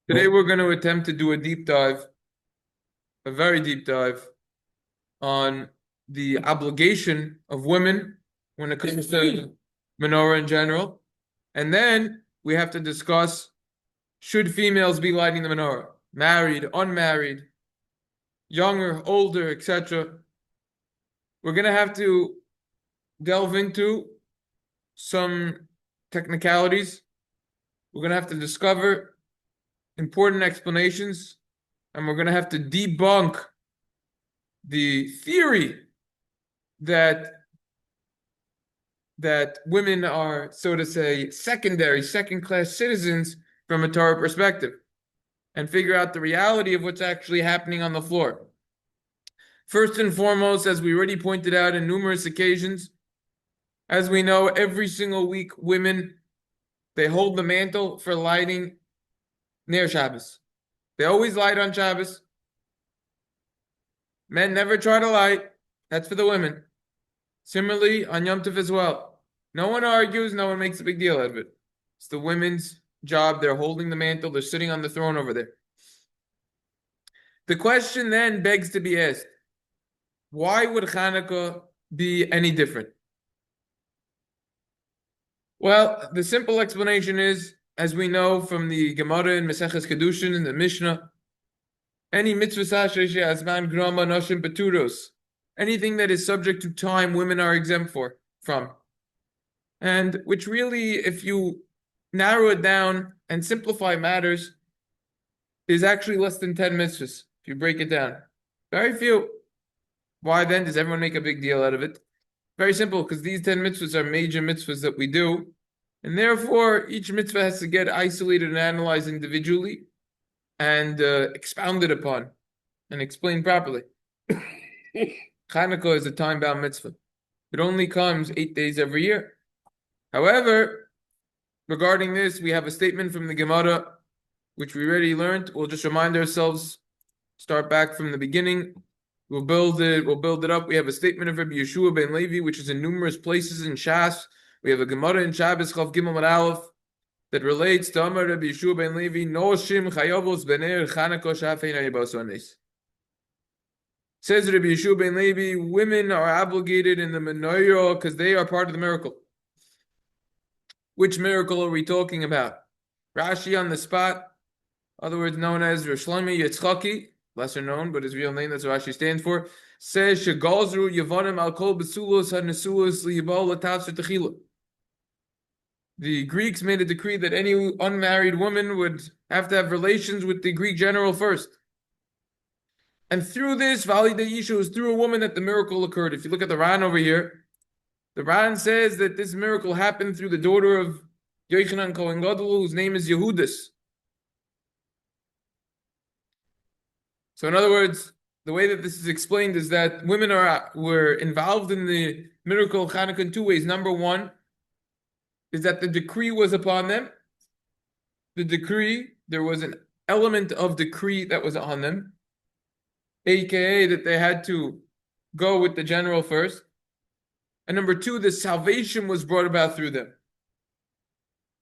Today we're going to attempt to do a deep dive, a very deep dive, on the obligation of women when it comes to menorah in general. And then we have to discuss, should females be lighting the menorah? Married, unmarried, younger, older, etc. We're going to have to delve into some technicalities. We're going to have to discover important explanations, and we're going to have to debunk the theory that women are, so to say, second-class citizens from a Torah perspective, and figure out the reality of what's actually happening on the floor. First and foremost, as we already pointed out in numerous occasions, as we know, every single week, women, they hold the mantle for lighting near Shabbos. They always light on Shabbos. Men never try to light. That's for the women. Similarly, on Yom Tov as well. No one argues, no one makes a big deal out of it. It's the women's job. They're holding the mantle. They're sitting on the throne over there. The question then begs to be asked, why would Hanukkah be any different? Well, the simple explanation is, as we know from the Gemara in Maseches Kedushin in the Mishnah, any mitzvos azman grama noshim beturos, anything that is subject to time, women are exempt from. And which really, if you narrow it down and simplify matters, is actually less than 10 mitzvahs, if you break it down. Very few. Why then does everyone make a big deal out of it? Very simple, because these 10 mitzvahs are major mitzvahs that we do, and therefore each mitzvah has to get isolated and analyzed individually and expounded upon and explained properly. Chanukah is a time-bound mitzvah. It only comes 8 days every year. However, regarding this, we have a statement from the Gemara, which we already learned. We'll just remind ourselves, start back from the beginning. We'll build it up. We have a statement of Rabbi Yeshua ben Levi, which is in numerous places in Shas. We have a Gemara in Shabbos, Chav Gimel and Aleph, that relates to Amar Rabbi Yeshua ben Levi, Noshim Chayavos Bener Chanukah Shafein Ayibos Ones. Says Rabbi Yeshua ben Levi, women are obligated in the menorah because they are part of the miracle. Which miracle are we talking about? Rashi on the spot, other words known as Rav Shelomo Yitzchaki, lesser known, but his real name, that's what Rashi stands for, says Shegazru Yavanim al kol besulos hanesuos liyibal latavser techila. The Greeks made a decree that any unmarried woman would have to have relations with the Greek general first. And through this, Vali Deisha was through a woman that the miracle occurred. If you look at the Ran over here, the Ran says that this miracle happened through the daughter of Yochanan Kohen Gadol, whose name is Yehudis. So in other words, the way that this is explained is that women were involved in the miracle of Hanukkah in two ways. Number one is that the decree was upon them. The decree, there was an element of decree that was on them, aka that they had to go with the general first. And number two, the salvation was brought about through them.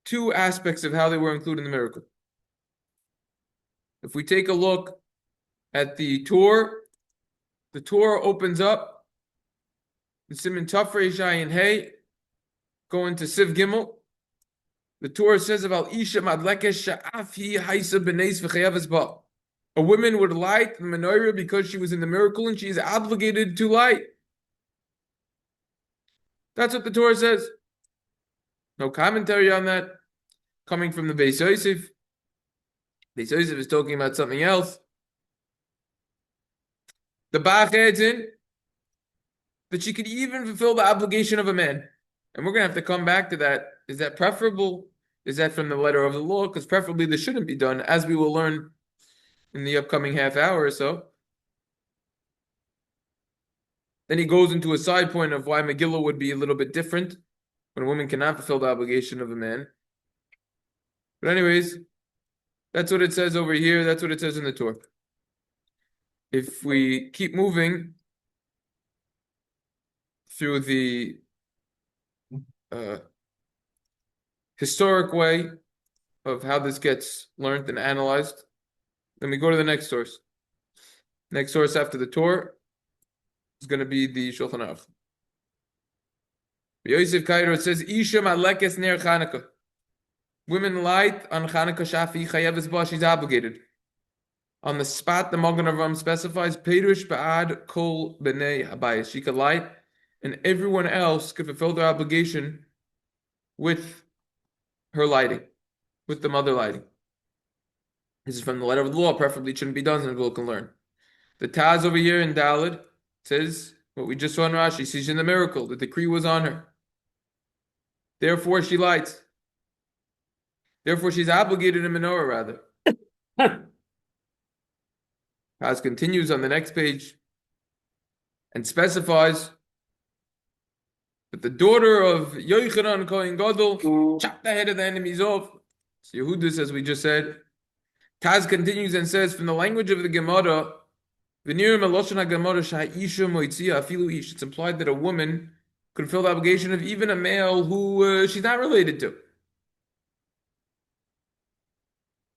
Two aspects of how they were included in the miracle. If we take a look at the Torah opens up in Siman Tafrei Shayin Hey, going to Siv Gimel. The Torah says about Isha Madlekesh Sha'afi Haisa B'neis V'chayav Ba. A woman would light the menorah because she was in the miracle and she is obligated to light. That's what the Torah says. No commentary on that coming from the Beis Yosef. Beis Yosef is talking about something else. The Bach adds in that she could even fulfill the obligation of a man. And we're going to have to come back to that. Is that preferable? Is that from the letter of the law? Because preferably this shouldn't be done, as we will learn in the upcoming half hour or so. Then he goes into a side point of why Megillah would be a little bit different when a woman cannot fulfill the obligation of a man. But anyways, that's what it says over here. That's what it says in the Torah. If we keep moving through the historic way, of how this gets learned and analyzed. Then we go to the next source. Next source after the Torah is going to be the Shulchan Aruch. Yosef Cairo says, Isha malekes ner Chanukah. Women light on Chanukah Shafi chayeves ba, she's obligated. On the spot, the Magen Avraham specifies, Perush ba'ad kol b'nei habayis. She could light, and everyone else could fulfill their obligation with her lighting, with the mother lighting. This is from the letter of the law. Preferably it shouldn't be done, and people can learn. The Taz over here in Daled says what we just saw in Rashi. She's in the miracle. The decree was on her. Therefore, she lights. Therefore, she's obligated in menorah, rather. Taz continues on the next page and specifies that the daughter of Yochanan Kohen Gadol chopped the head of the enemies off. So Yehudis, as we just said. Taz continues and says, from the language of the Gemara, it's implied that a woman could fulfill the obligation of even a male who she's not related to.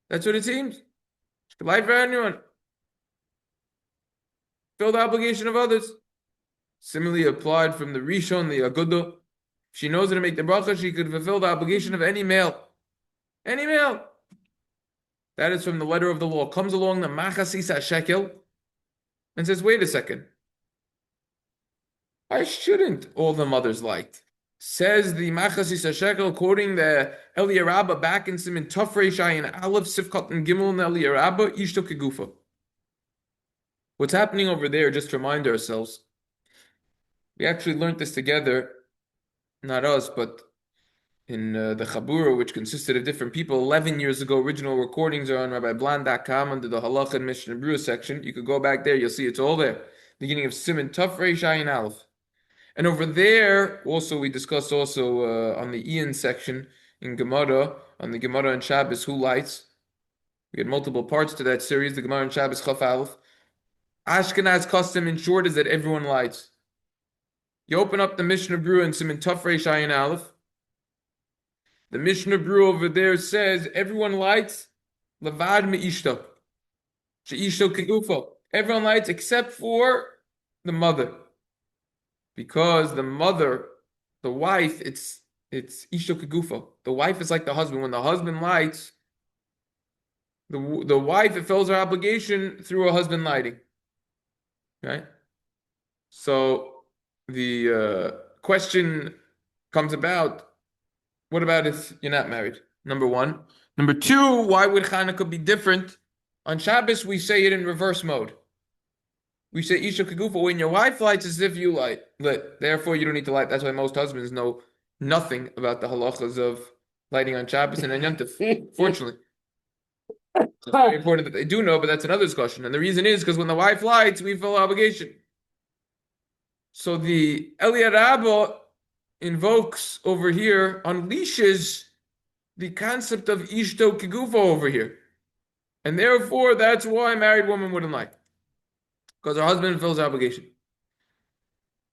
That's what it seems. She could light for anyone. Fill the obligation of others. Similarly applied from the Rishon, the Agudah. If she knows how to make the beracha, she could fulfill the obligation of any male. Any male. That is from the letter of the law. Comes along the Machatzes Hashekel and says, wait a second. Why shouldn't all the mothers light? Says the Machatzes Hashekel, quoting the Eliya Raba back in Simin Tafrei Shayin Aleph Sifkat and Gimel and Eliya Raba, Ishto Kegufo. What's happening over there, just to remind ourselves, we actually learned this together, not us, but in the Chabura, which consisted of different people 11 years ago. Original recordings are on rabbiblan.com under the Halacha and Mishna Berura section. You could go back there, you'll see it's all there. Beginning of Siman Tafrei Shayin Aleph. And over there, also we discussed also on the Ian section in Gemara, on the Gemara and Shabbos, who lights. We had multiple parts to that series, the Gemara and Shabbos Chaf Aleph. Ashkenaz custom, in short, is that everyone lights. You open up the Mishna Berura and Siman Tafrei Shayin Aleph. The Mishna Berura over there says everyone lights levad me ishto. She'ishto kegufo. Everyone lights except for the mother. Because the mother, the wife, it's ishto kegufo. The wife is like the husband. When the husband lights, the wife fulfills her obligation through her husband lighting. Right? So the question comes about, what about if you're not married? Number one. Number two, why would Hanukkah be different? On Shabbos, we say it in reverse mode. We say Isha Kegufo, when your wife lights as if you lit. Therefore, you don't need to light. That's why most husbands know nothing about the halachas of lighting on Shabbos and on Yom Tov. Fortunately. It's very important that they do know, but that's another discussion. And the reason is because when the wife lights, we fulfill obligation. So the Eliya Raba invokes over here, unleashes the concept of Ishto Kegufo over here. And therefore, that's why a married woman wouldn't light. Because her husband fulfills the obligation.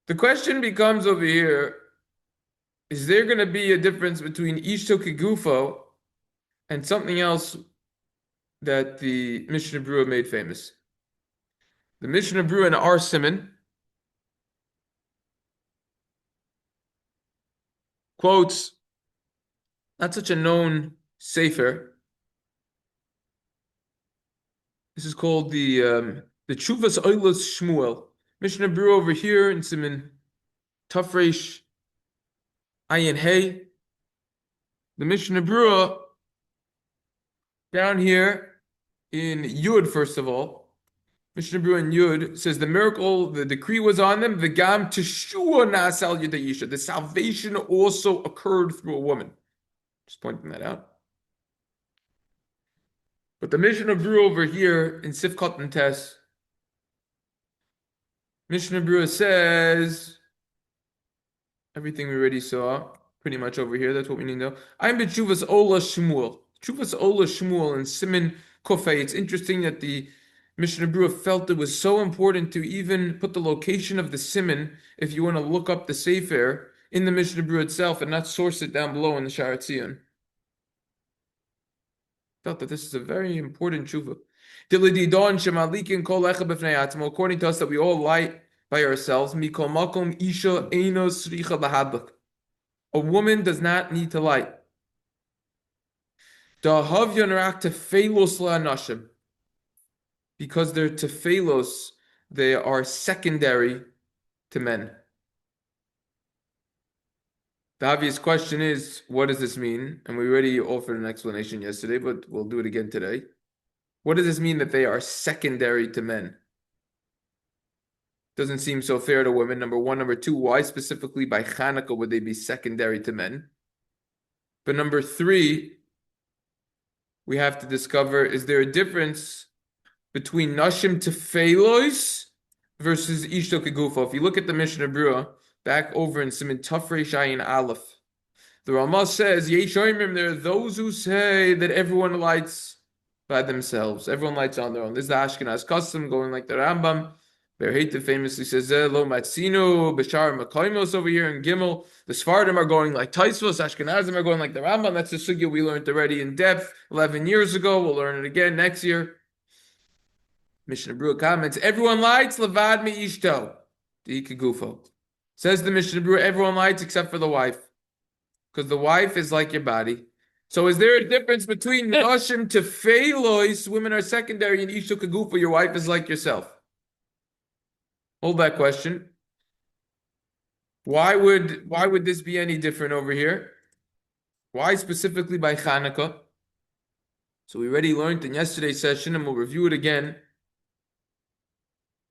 The question becomes over here, is there going to be a difference between Ishto Kegufo and something else that the Mishna Berura made famous? The Mishna Berura in our Siman quotes not such a known sefer. This is called the Teshuvas Olas Shmuel. Mishna Berura over here in Siman Tafresh Ayin Hey. The Mishna Berura down here in Yud, first of all, Mishna Berura in Yud says the miracle, the decree was on them. The gam Teshuva nasal yadayisha. The salvation also occurred through a woman. Just pointing that out. But the Mishna Berura over here in Sifkat and Tes, Mishna Berura says everything we already saw, pretty much over here. That's what we need to know. I'm b'tshuvas Olas Shmuel. Tshuvas Olas Shmuel and Siman Kofei. It's interesting that the Mishna Berura felt it was so important to even put the location of the Siman, if you want to look up the Sefer, in the Mishna Berura itself and not source it down below in the Sha'ar Tzion. Felt that this is a very important tshuva. According to us, that we all light by ourselves. A woman does not need to light. Because they're tefelos, they are secondary to men. The obvious question is, what does this mean? And we already offered an explanation yesterday, but we'll do it again today. What does this mean that they are secondary to men? Doesn't seem so fair to women, number one. Number two, why specifically by Chanukah would they be secondary to men? But number three, we have to discover, is there a difference between Nashim Tefelos versus Ishto Kegufo? If you look at the Mishna Berura, back over in Siman Tafrei Shayin Aleph, the Ramah says, there are those who say that everyone lights by themselves. Everyone lights on their own. This is the Ashkenaz custom, going like the Rambam. Beer Halacha famously says, Lo Matzino, Bashar Makoimos over here in Gimel. The Sephardim are going like Taisvos, Ashkenazim are going like the Rambam. That's the sugya we learned already in depth 11 years ago. We'll learn it again next year. Mishna Berura comments, everyone lights, Levad mi Ishto, the Kegufo. Says the Mishna Berura, everyone lights except for the wife. Because the wife is like your body. So is there a difference between Nashim Tefelos, women are secondary, and Ishto Kegufo, your wife is like yourself? Hold that question. Why would this be any different over here? Why specifically by Chanukah? So we already learned in yesterday's session, and we'll review it again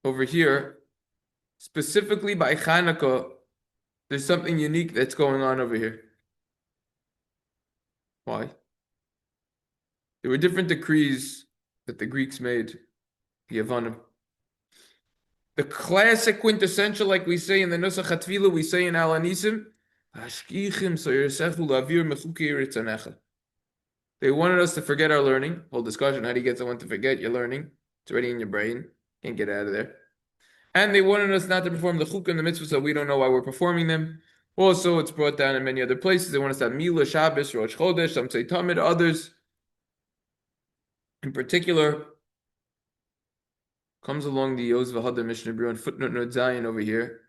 over here. Specifically by Chanukah, there's something unique that's going on over here. Why? There were different decrees that the Greeks made, the Yavanim. The classic quintessential, like we say in the Nusach HaTfilah, we say in Al Anisim, they wanted us to forget our learning. Whole discussion, how do you get someone to forget your learning? It's already in your brain. Can't get out of there. And they wanted us not to perform the chukah and the mitzvos, so we don't know why we're performing them. Also, it's brought down in many other places. They want us to have Milah, Shabbos, Rosh Chodesh, some say Tamid, others. In particular, comes along the Yos V'Hadar Mishna Berura on footnote Nod Zayin over here,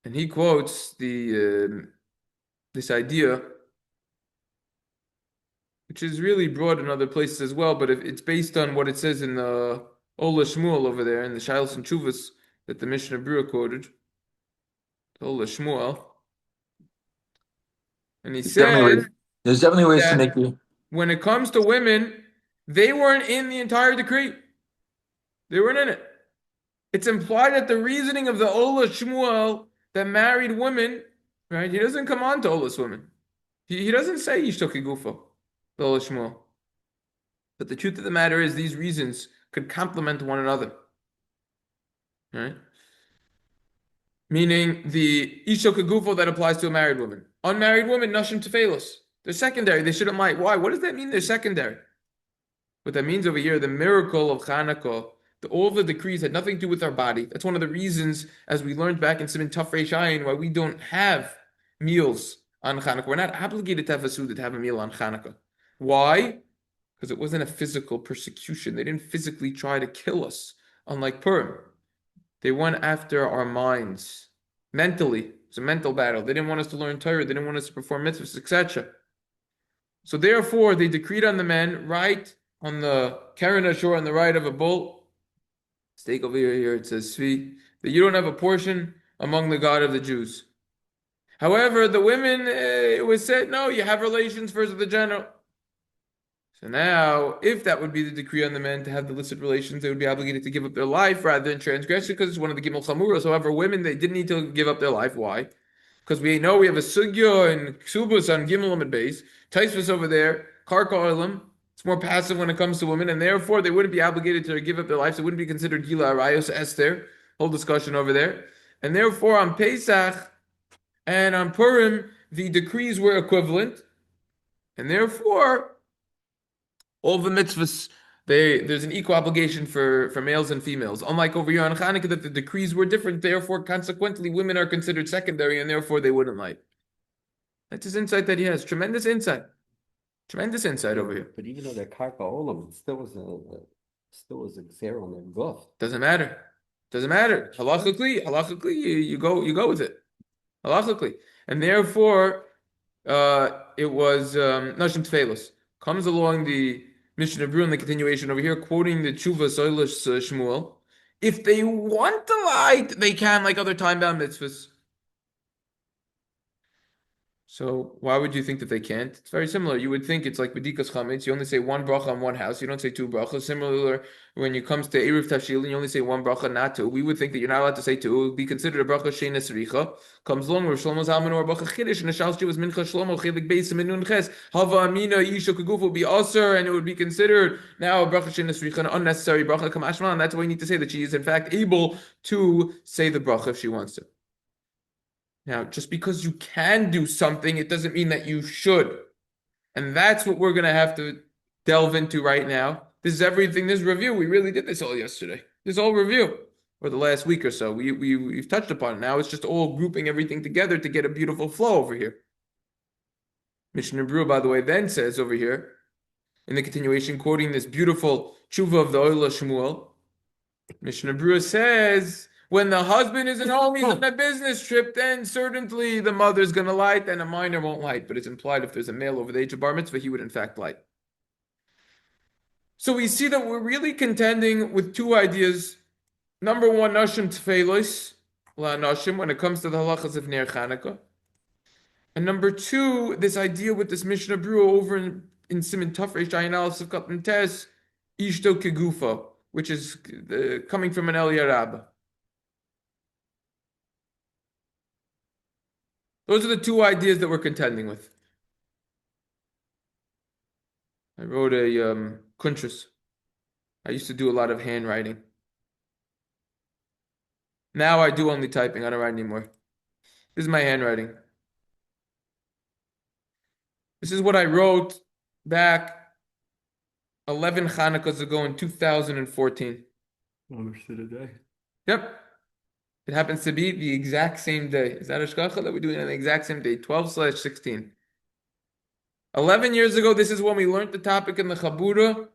and he quotes this idea, which is really broad in other places as well, but it's based on what it says in the Olas Shmuel over there in the Shilos Veteshuvos that the Mishna Berura quoted, Olas Shmuel, and he said there's definitely ways to make you. When it comes to women, they weren't in the entire decree. They weren't in it. It's implied that the reasoning of the Olas Shmuel that married women, right? He doesn't come on to Olas women. He doesn't say Ishto Kegufo, the Olas Shmuel. But the truth of the matter is these reasons could complement one another. Right? Meaning the Ishto Kegufo that applies to a married woman. Unmarried women, Nashim Tefelos. They're secondary. They shouldn't light. Why? What does that mean they're secondary? What that means over here, the miracle of Chanukah, all the decrees had nothing to do with our body. That's one of the reasons, as we learned back in Siman Tafrei Shayin, why we don't have meals on Chanukah. We're not obligated to have a Suda to have a meal on Chanukah. Why? Because it wasn't a physical persecution. They didn't physically try to kill us, unlike Purim. They went after our minds, mentally. It's a mental battle. They didn't want us to learn Torah. They didn't want us to perform mitzvos, etc. So therefore, they decreed on the men, right on the Karen Ashur, on the right of a bull. Stake over here, it says Tzvi, that you don't have a portion among the God of the Jews. However, the women, it was said, no, you have relations first with the general. So now, if that would be the decree on the men to have the illicit relations, they would be obligated to give up their life rather than transgress because it's one of the Gimel Chamuros. However, women, they didn't need to give up their life. Why? Because we know we have a Sugya and Ksubus on Gimel and base, Taisvus over there, Karka Olam. It's more passive when it comes to women, and therefore they wouldn't be obligated to give up their lives. It wouldn't be considered Gila Arayos Esther. Whole discussion over there. And therefore on Pesach and on Purim, the decrees were equivalent. And therefore, all the mitzvahs, there's an equal obligation for males and females. Unlike over here on Chanukah, that the decrees were different. Therefore, consequently, women are considered secondary, and therefore they wouldn't light. That's his insight that he has. Tremendous insight. Tremendous insight over here. But even though they're karka olam, it still was a xer on their guf. Doesn't matter. Halachically, you go with it. Halachically. And therefore, it was Nashim Tfeilos. Comes along the Mishna Berura in the continuation over here, quoting the Teshuva Olas Shmuel. If they want to light, they can, like other time-bound mitzvahs. So why would you think that they can't? It's very similar. You would think it's like b'dikas chametz. You only say one bracha on one house. You don't say two brachas. Similar, when it comes to eruv tafshilin, you only say one bracha, not two. We would think that you're not allowed to say two. It would be considered a bracha sheina sricha. Comes along Rav Shelomo Zalman Auerbach chidush, and the Shabbos was mincha shlomo chelik beis minun ches hava amina yisho kegufo would be aser, and it would be considered now a bracha sheina sricha, an unnecessary bracha kamashma, and that's why you need to say that she is in fact able to say the bracha if she wants to. Now, just because you can do something, it doesn't mean that you should. And that's what we're going to have to delve into right now. This is everything, this review. We really did this all yesterday. This whole review, or the last week or so. We've touched upon it. Now it's just all grouping everything together to get a beautiful flow over here. Mishna Berura, by the way, then says over here, in the continuation, quoting this beautiful tshuva of the Olas Shmuel, Mishna Berura says, when the husband isn't home, he's on a business trip, then certainly the mother's going to light and a minor won't light. But it's implied if there's a male over the age of bar mitzvah, he would in fact light. So we see that we're really contending with two ideas. Number one, nashim tfeilos, la nashim, when it comes to the halachas of Ner Chanukah. And number two, this idea with this Mishna Berura over in Siman Tafresh Ayin Aleph Suka and Tes, Ishto Kegufo, which is coming from an Eliya Raba. Those are the two ideas that we're contending with. I wrote a kuntras. I used to do a lot of handwriting. Now I do only typing. I don't write anymore. This is my handwriting. This is what I wrote back 11 Chanukahs ago in 2014. Almost to the day. Yep. It happens to be the exact same day. Is that a shkacha that we're doing on the exact same day? 12/16. 11 years ago, this is when we learned the topic in the Chabura.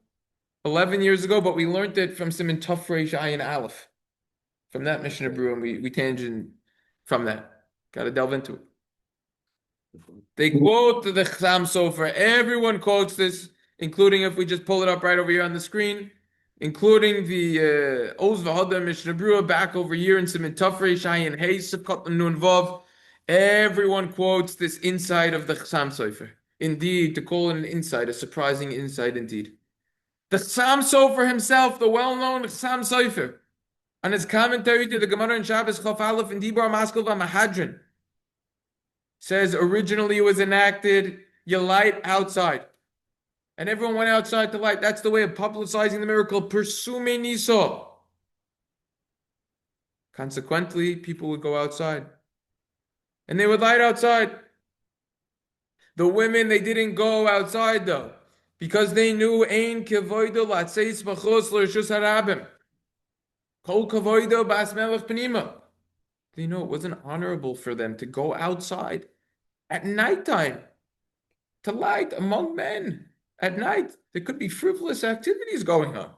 11 years ago, but we learned it from Siman Tafresh Ayin Aleph. From that Mishna Berura, and we tangent from that. Got to delve into it. They quote the Chasam Sofer. Everyone quotes this, including if we just pull it up right over here on the screen, including the Oz V'Hadar Mishna Berura back over here in Siman Tafresh Ayin Hey Sefkat Nun Vav. Everyone quotes this insight of the Chasam Sofer. Indeed, to call it an insight, a surprising insight indeed. The Chasam Sofer himself, the well-known Chasam Sofer, on his commentary to the Gemara in Shabbos Chaf Aleph in Dibur Maskel vehamehadrin, says originally it was enacted, you light outside. And everyone went outside to light. That's the way of publicizing the miracle. Persume niso. Consequently, people would go outside. And they would light outside. The women, they didn't go outside though, because they knew ein kvoida latzeis bachos l'reshus harabim. Kol kvoida bas melech pnima. They know it wasn't honorable for them to go outside at nighttime to light among men. At night, there could be frivolous activities going on.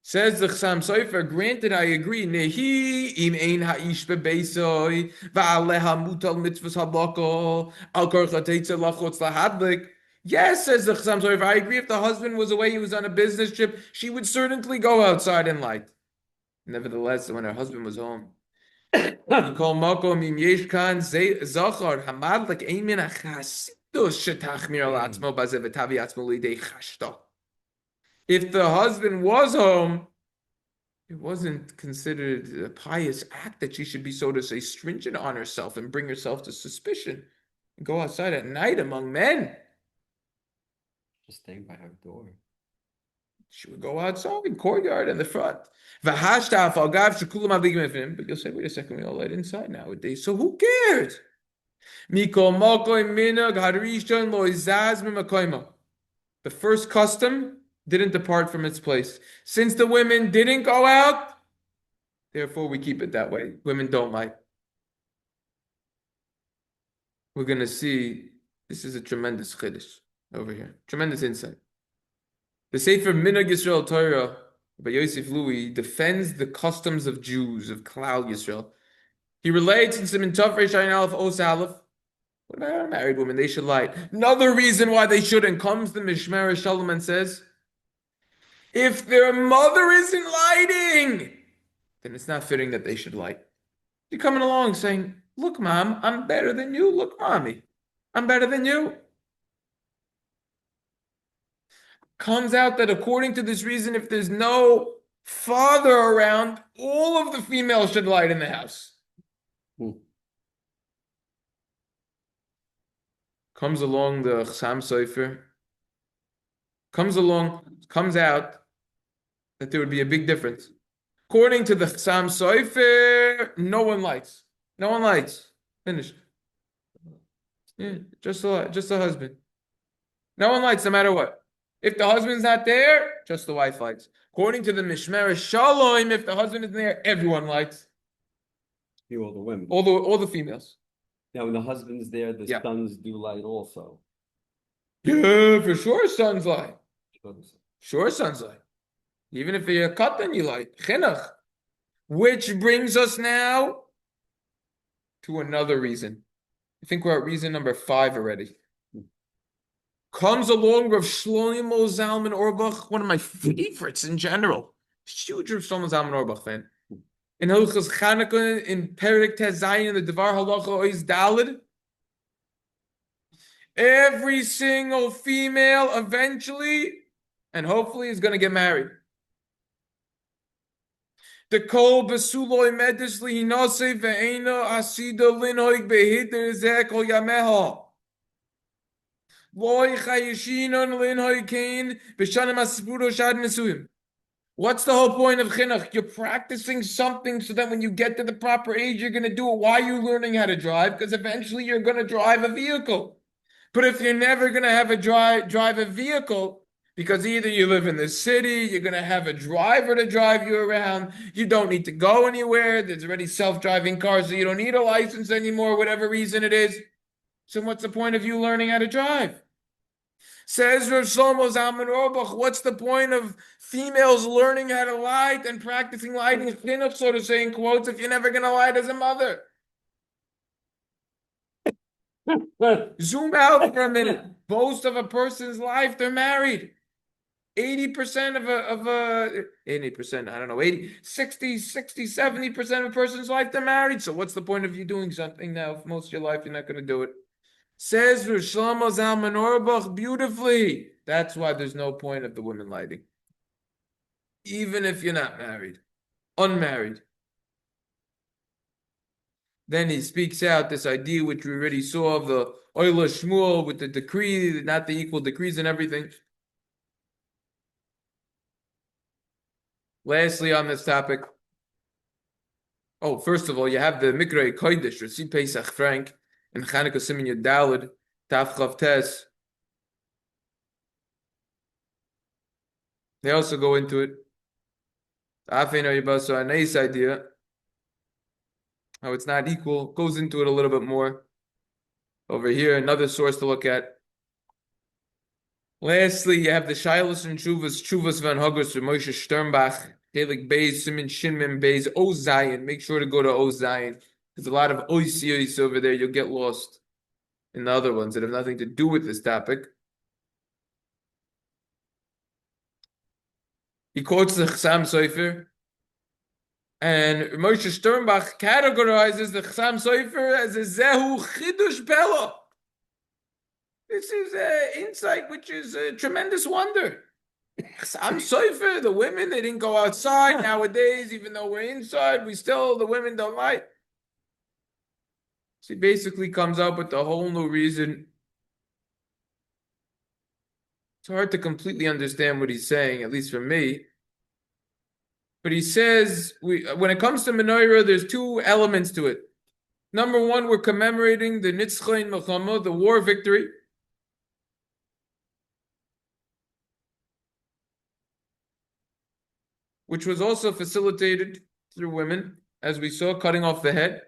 Says the Chasam Sofer, granted, I agree. Nehi im ein ha'ish bebeisoi va'aleha mutal mitzvos habako al korcha teitze lachotz lahadlik. Yes, says the Chasam Sofer, I agree. If the husband was away, he was on a business trip, she would certainly go outside and light. Nevertheless, when her husband was home, kol makom im yesh kan zachar hamadlik ein min achas. If the husband was home, it wasn't considered a pious act that she should be, so to say, stringent on herself and bring herself to suspicion and go outside at night among men. Just staying by her door. She would go outside in courtyard in the front. But you'll say, wait a second, we all light inside nowadays, so who cares? The first custom didn't depart from its place. Since the women didn't go out, therefore we keep it that way. Women don't light. We're going to see This is a tremendous chiddush over here. Tremendous insight. The Sefer Minhag Yisroel Torah by Yosef Louis defends the customs of Jews, of Klal Yisrael. He relates in Siman Tov Reish Ayin Aleph Os Aleph. What about married women? They should light. Another reason why they shouldn't comes the Mishmeres Shalom and says, if their mother isn't lighting, then it's not fitting that they should light. You're coming along saying, look, Mom, I'm better than you. Look, Mommy, I'm better than you. Comes out that according to this reason, if there's no father around, all of the females should light in the house. Comes along the Chasam Sofer. Comes out that there would be a big difference. According to the Chasam Sofer, no one lights. No one lights. Finished. Yeah, just the husband. No one lights no matter what. If the husband's not there, just the wife lights. According to the Mishmeres Shalom, if the husband isn't there, everyone lights. All the women. All the females. Now, when the husband's there, the sons do light also. Yeah, for sure, sons light. Sure, sons light. Even if you're a katan, you light. Chinuch. Which brings us now to another reason. I think we're at reason number 5 already. Comes along Rav Shelomo Zalman Auerbach, one of my favorites in general. Huge Rav Shelomo Zalman Auerbach fan. In Halichos Chanukah, in Perik Tezayin, in the Beer Halacha Ois Daled, every single female eventually, and hopefully, is going to get married. The kol besuloi medisli hinose ve'ena asida linhoig behidr zeh kol yameha. What's the whole point of chinuch? You're practicing something so that when you get to the proper age, you're going to do it. Why are you learning how to drive? Because eventually you're going to drive a vehicle. But if you're never going to have a drive a vehicle, because either you live in the city, you're going to have a driver to drive you around, you don't need to go anywhere, there's already self-driving cars, so you don't need a license anymore, whatever reason it is. So what's the point of you learning how to drive? Says Rav Shelomo Zalman Auerbach, what's the point of females learning how to light and practicing lighting chinuch, so to say, in quotes, if you're never going to light as a mother? Zoom out for a minute. Most of a person's life, they're married. 80% of a 80%, I don't know, 80, 60, 70% of a person's life, they're married. So what's the point of you doing something now if most of your life you're not going to do it? Says Rav Shelomo Zalman Auerbach beautifully. That's why there's no point of the women lighting. Even if you're not married, unmarried. Then he speaks out this idea which we already saw of the Olas Shmuel with the decree, not the equal decrees and everything. Lastly on this topic, first of all, you have the Mikra Kodesh, recite Pesach Frank, and Chanukah Siman Yud Daled, Taf Chav Tes. They also go into it. Afein Oyibaso, a nice idea. How it's not equal, goes into it a little bit more. Over here, another source to look at. Lastly, you have the Shilos Veteshuvos Vehanhagos from Moshe Sternbach, Telik Beis, Siman Shinmin Beis, O Zion. Make sure to go to O Zion. There's a lot of oisios over there. You'll get lost in the other ones that have nothing to do with this topic. He quotes the Chasam Sofer, and Moshe Sternbach categorizes the Chasam Sofer as a Zehu Chidush Pella. This is an insight which is a tremendous wonder. Chasam Sofer, the women, they didn't go outside. Nowadays, even though we're inside, the women don't light. So he basically comes up with a whole new reason. It's hard to completely understand what he's saying, at least for me. But he says, when it comes to menorah, there's 2 elements to it. Number 1, we're commemorating the Nitzchain Milchama, the war victory. Which was also facilitated through women, as we saw, cutting off the head.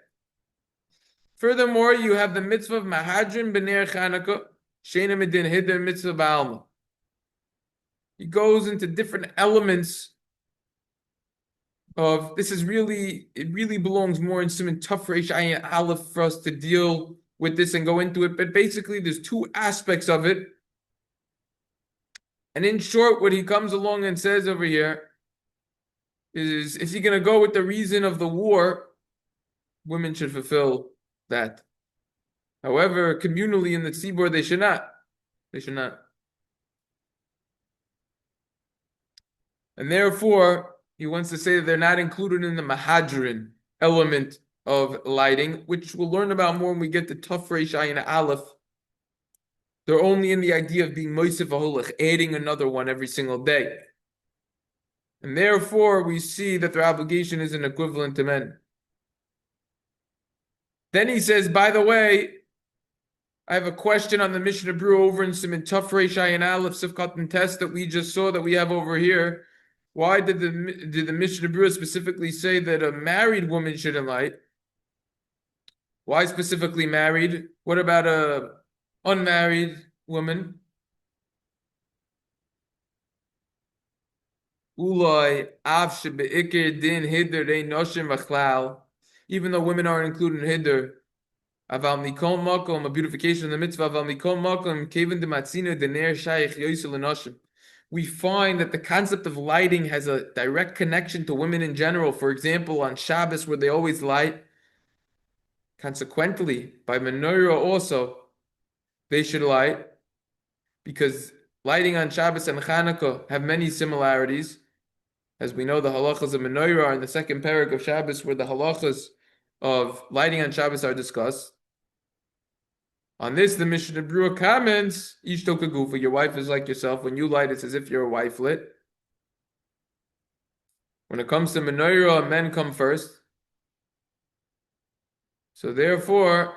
Furthermore, you have the mitzvah of Mahadrin b'ner Chanukah, Sheina midin hidden mitzvah ba'alma. He goes into different elements of this. It really belongs more in Siman Tuf Reish Ayin Aleph for us to deal with this and go into it. But basically, there's two aspects of it. And in short, what he comes along and says over here is he going to go with the reason of the war? Women should fulfill that. However, communally in the tzibur, they should not. They should not. And therefore, he wants to say that they're not included in the mehadrin element of lighting, which we'll learn about more when we get to Tuf Reish Ayin Aleph. They're only in the idea of being moisef aholech, adding another one every single day. And therefore, we see that their obligation is an equivalent to men. Then he says, by the way, I have a question on the Mishna Berura over in Siman Tuf Reish Ayin Aleph Sifkat and Test that we just saw that we have over here. Why did the Mishna Berura specifically say that a married woman shouldn't light? Why specifically married? What about a unmarried woman? Ulai av shebeikir din hider ein noshim v'chlal. Even though women aren't included in hider, aval mikol makom, a beautification of the mitzvah, aval mikol makom kevin dematzina dener shaykh yoisel noshim. We find that the concept of lighting has a direct connection to women in general. For example, on Shabbos, where they always light, consequently, by menorah also, they should light, because lighting on Shabbos and Chanukah have many similarities. As we know, the halachas of menorah are in the second parak of Shabbos, where the halachas of lighting on Shabbos are discussed. On this, the Mishna Berura comments, "Ishto kegufo, your wife is like yourself. When you light, it's as if you're a wifelet. When it comes to menorah, men come first. So therefore,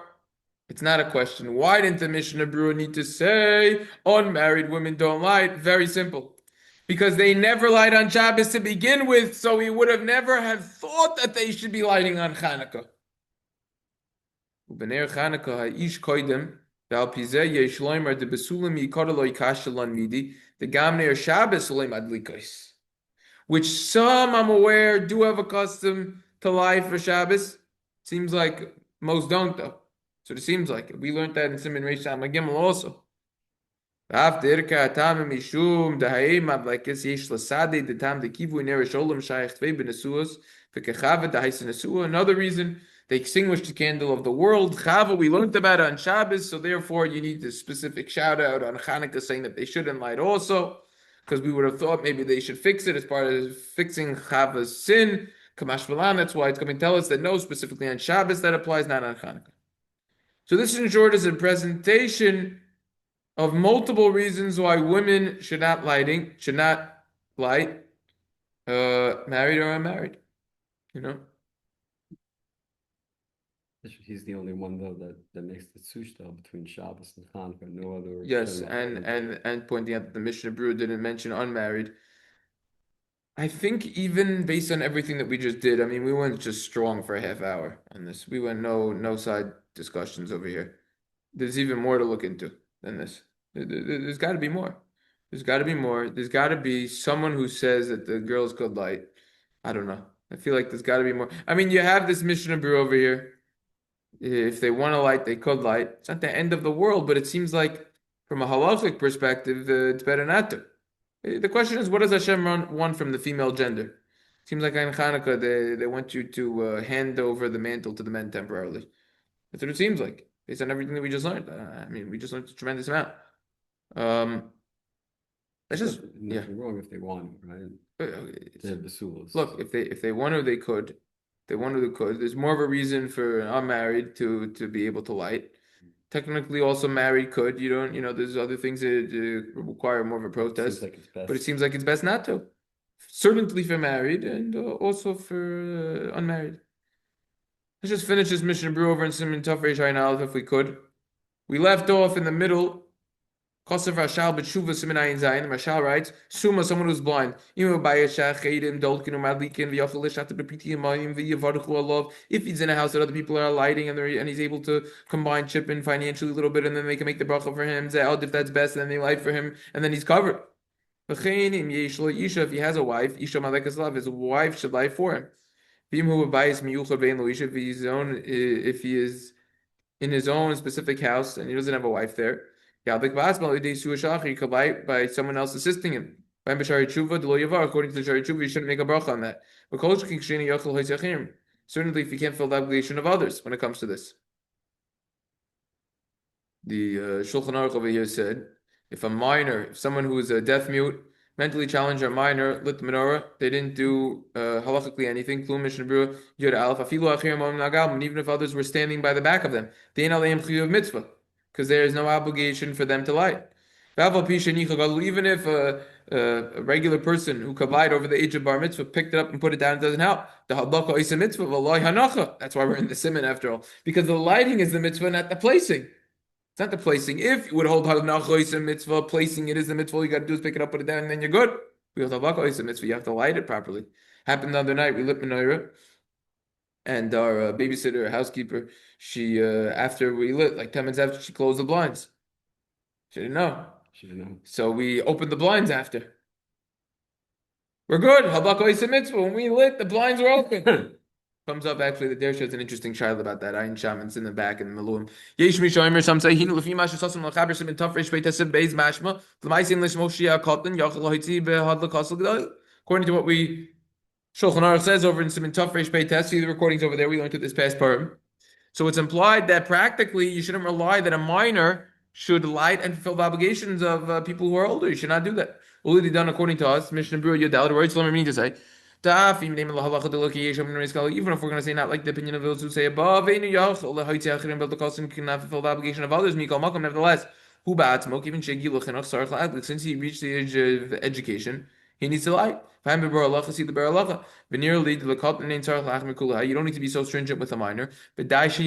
it's not a question. Why didn't the Mishna Berura need to say unmarried women don't light? Very simple. Because they never light on Shabbos to begin with, so he would have never have thought that they should be lighting on Chanukah. Ubener Chanukah ha'ish koidem ve'al pizeh yesh loimer de besulim yikar lo yikashalon midi the gamner Shabbos loim adlikos, which some, I'm aware, do have a custom to light for Shabbos. Seems like most don't, though. So it seems like it. We learned that in Siman Reish Gimel also. After Katam Mishum Dahaim Ablakis Yesh Lasade the Tam the Kivu Nerish Olam Shaykh Tvei Benesuos Vekachava Dahais Nesua. Another reason they extinguished the candle of the world. Chava, we learned about it on Shabbos, so therefore you need this specific shout out on Chanukah saying that they shouldn't light also, because we would have thought maybe they should fix it as part of fixing Chava's sin. Kamash Malan, that's why it's coming to tell us that no, specifically on Shabbos that applies, not on Chanukah. So this in short is a presentation of multiple reasons why women should not light, married or unmarried. You know? He's the only one though that makes the sushta between Shabbos and Chanukah. No other. Yes, and pointing out that the Mishna Berura didn't mention unmarried. I think even based on everything that we just did, I mean, we went just strong for a half hour on this. We went no side discussions over here. There's even more to look into than this. There's got to be more. There's got to be more. There's got to be someone who says that the girls could light. I don't know. I feel like there's got to be more. I mean, you have this Mishna Berura over here. If they want to light, they could light. It's not the end of the world, but it seems like from a halachic perspective, it's better not to. The question is, what does Hashem want from the female gender? Seems like in Chanukah, they want you to hand over the mantle to the men temporarily. That's what it seems like, based on everything that we just learned. I mean, we just learned a tremendous amount. That's just nothing wrong if they want, right? They have the sulas. Look, if they want to, they could. If they want to, they could. There's more of a reason for unmarried to be able to light. Technically, also married could. You don't. There's other things that require more of a protest. But it seems like it's best not to. Certainly for married and also for unmarried. Let's just finish this Mishna Berura over in Siman Tuf Reish Ayin Aleph if we could. We left off in the middle Chasam Rashal b'tshuva simin ayin zayin. Rashal writes, Suma, someone who's blind. If he's in a house that other people are lighting and he's able to combine chip in financially a little bit, and then they can make the beracha for him. If that's best, then they light for him, and then he's covered. If he has a wife, his wife should light for him. If he is in his own specific house and he doesn't have a wife there, he could light by someone else assisting him. According to the Shari Tshuva, you shouldn't make a beracha on that. Certainly, if you can't fill the obligation of others when it comes to this. The Shulchan Aruch over here said, if someone who is a deaf mute, mentally challenged or minor, lit the menorah, they didn't do halachically anything, Mishna Berura, and even if others were standing by the back of them, mitzvah, because there is no obligation for them to light. Even if a regular person who could light over the age of bar mitzvah picked it up and put it down, it doesn't help. That's why we're in the simon after all, because the lighting is the mitzvah, not the placing. It's not the placing. If you would hold halacha mitzvah, placing it is the mitzvah. All you got to do is pick it up, put it down, and then you're good. We hold halacha mitzvah. You have to light it properly. Happened the other night. We lit menorah, and our babysitter, housekeeper, she after we lit, like 10 minutes after, she closed the blinds. She didn't know. So we opened the blinds after. We're good. Halacha mitzvah. When we lit, the blinds were open. Comes up actually the Dersha has an interesting child about that. Ayin Shaman's in the back in the Maluim. Yesh Mishoimer, some say Hinu Lefi Masha Sasam Lachaber Sim in Tafresh Beitesib Beis Mashma, Lamaisim Lishmoshia Kotlin, Yachal Hoitzi Behadla Kosel Gedal. According to what we Shulchan Aruch says over in Sim in Tafresh Beites, see the recordings over there, we learned it this past Purim. So it's implied that practically you shouldn't rely that a minor should light and fulfill the obligations of people who are older. You should not do that. Only done according to us, Mishna Berura Yodal, the right Shlomo meaning to say. Even if we're going to say not like the opinion of those who say above, cannot fulfill the obligation of others. Nevertheless, even since he reached the age of education, he needs to light. You don't need to be so stringent with a minor. But it's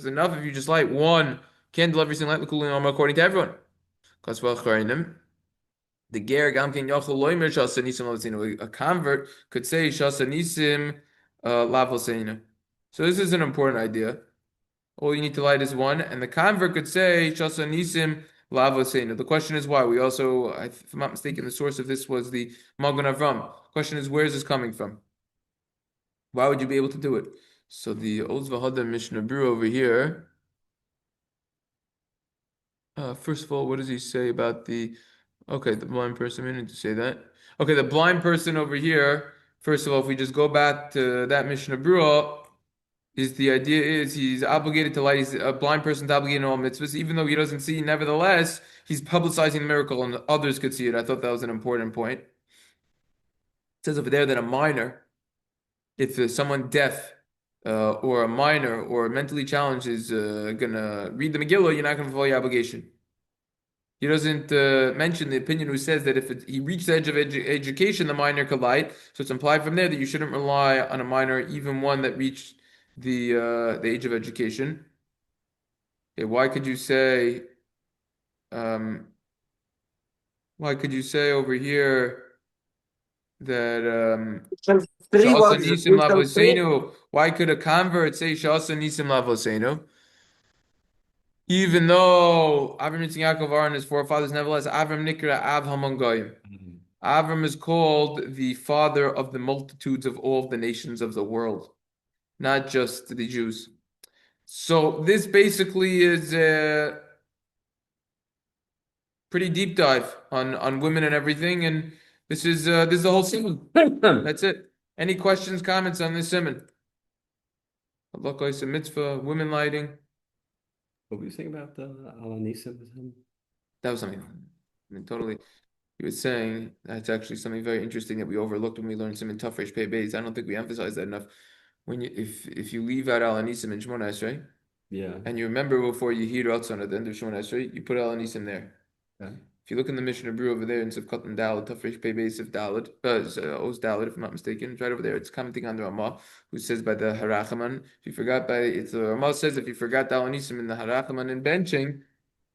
enough if you just light one candle every single night, according to everyone. The ger gamkin yochel loimer shasa nisim lavosenu. A convert could say shasa nisim lavosenu. So this is an important idea. All you need to light is one, and the convert could say shasa nisim lavosenu. The question is why. We also, if I'm not mistaken, the source of this was the Magen Avram. The question is, where is this coming from? Why would you be able to do it? So the Oz Vahada Mishna Berura over here. First of all, what does he say about the? Okay, the blind person, we need to say that. Okay, the blind person over here, first of all, if we just go back to that Mishna Berura, the idea is he's obligated to light, he's a blind person's obligated in all mitzvahs, even though he doesn't see, nevertheless, he's publicizing the miracle and others could see it. I thought that was an important point. It says over there that a minor, if there's someone deaf, or a minor or mentally challenged is going to read the Megillah, you're not going to fulfill your obligation. He doesn't mention the opinion who says that if he reached the edge of education, the minor could light. So it's implied from there that you shouldn't rely on a minor, even one that reached the age of education. Okay, why could you say over here that Shasa Nisim Lavosenu? Why could a convert say Shasa Nisim Lavosenu? Even though Avram Yitzchak Yaakov are his forefathers, nevertheless, Avram Nikra Av Hamongoyim. Avram is called the father of the multitudes of all the nations of the world, not just the Jews. So this basically is a pretty deep dive on women and everything, and this is the whole simon. That's it. Any questions, comments on this simon? Allah mitzvah, women lighting. What were you saying about the Alanisim? That was something. Totally. He was saying that's actually something very interesting that we overlooked when we learned some in Tafresh Pei Beis. I don't think we emphasize that enough. When if you leave out Alanisim in Shmona Esrei, and you remember before you hear Ratzon at the end of Shmona Esrei, you put Alanisim there. Okay. If you look in the Mishna Berura over there in Sivkot and Daled, Tafresh Pei Beis of Daled, Oz Daled, if I'm not mistaken, it's right over there. It's commenting on the Ramah, who says by the Harachaman. If you forgot the Ramah says if you forgot the Alanisim in the Harachaman and benching,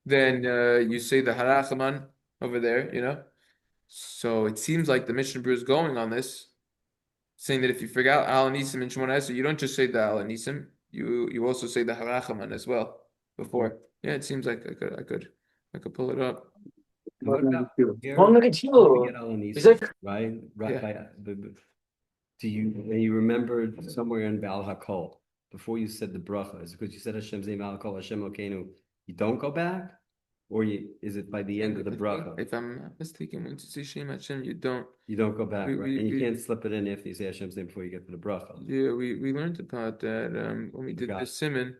then you say the harachaman over there, you know. So it seems like the Mishna Berura is going on this, saying that if you forgot al nisim in Shemona Esrei, you don't just say the al nisim, you also say the harachaman as well before. Yeah, it seems like I could pull it up. And what about here? Well, look at Before you. we get all in Is that- these, right? Right Yeah. by do you remember somewhere in Beer Halacha before you said the beracha? Is it because you said Hashem's name Al Kol Hashem Elokeinu, you don't go back, or is it by the end of the beracha? If I'm not mistaken, when you say Shem Hashem, you don't go back, right? And you can't slip it in after you say Hashem's name before you get to the beracha. Yeah, we learned about that when we did the simon.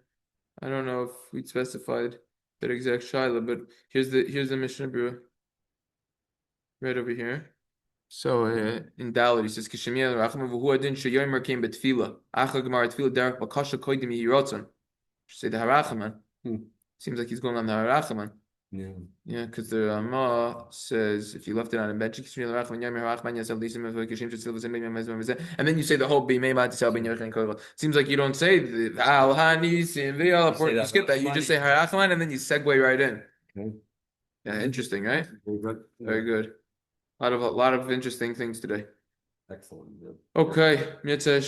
I don't know if we'd specified that exact shaila, but here's the Mishna Berura right over here. So in Dalit, he says, "Kishemiyah racham v'hu adin sheyomer came betfila. Acha gemara tefila derech bakasha koidim yirotzon." Say the harachaman. Seems like he's going on the harachaman. Yeah, because the Rama says if you left it on a bench, and then you say the whole seems like you don't say the al hanis and you skip that. You just say harachaman and then you segue right in. Okay. Yeah, interesting, right? Very good. Very good. A lot of interesting things today. Excellent. Yeah. Okay,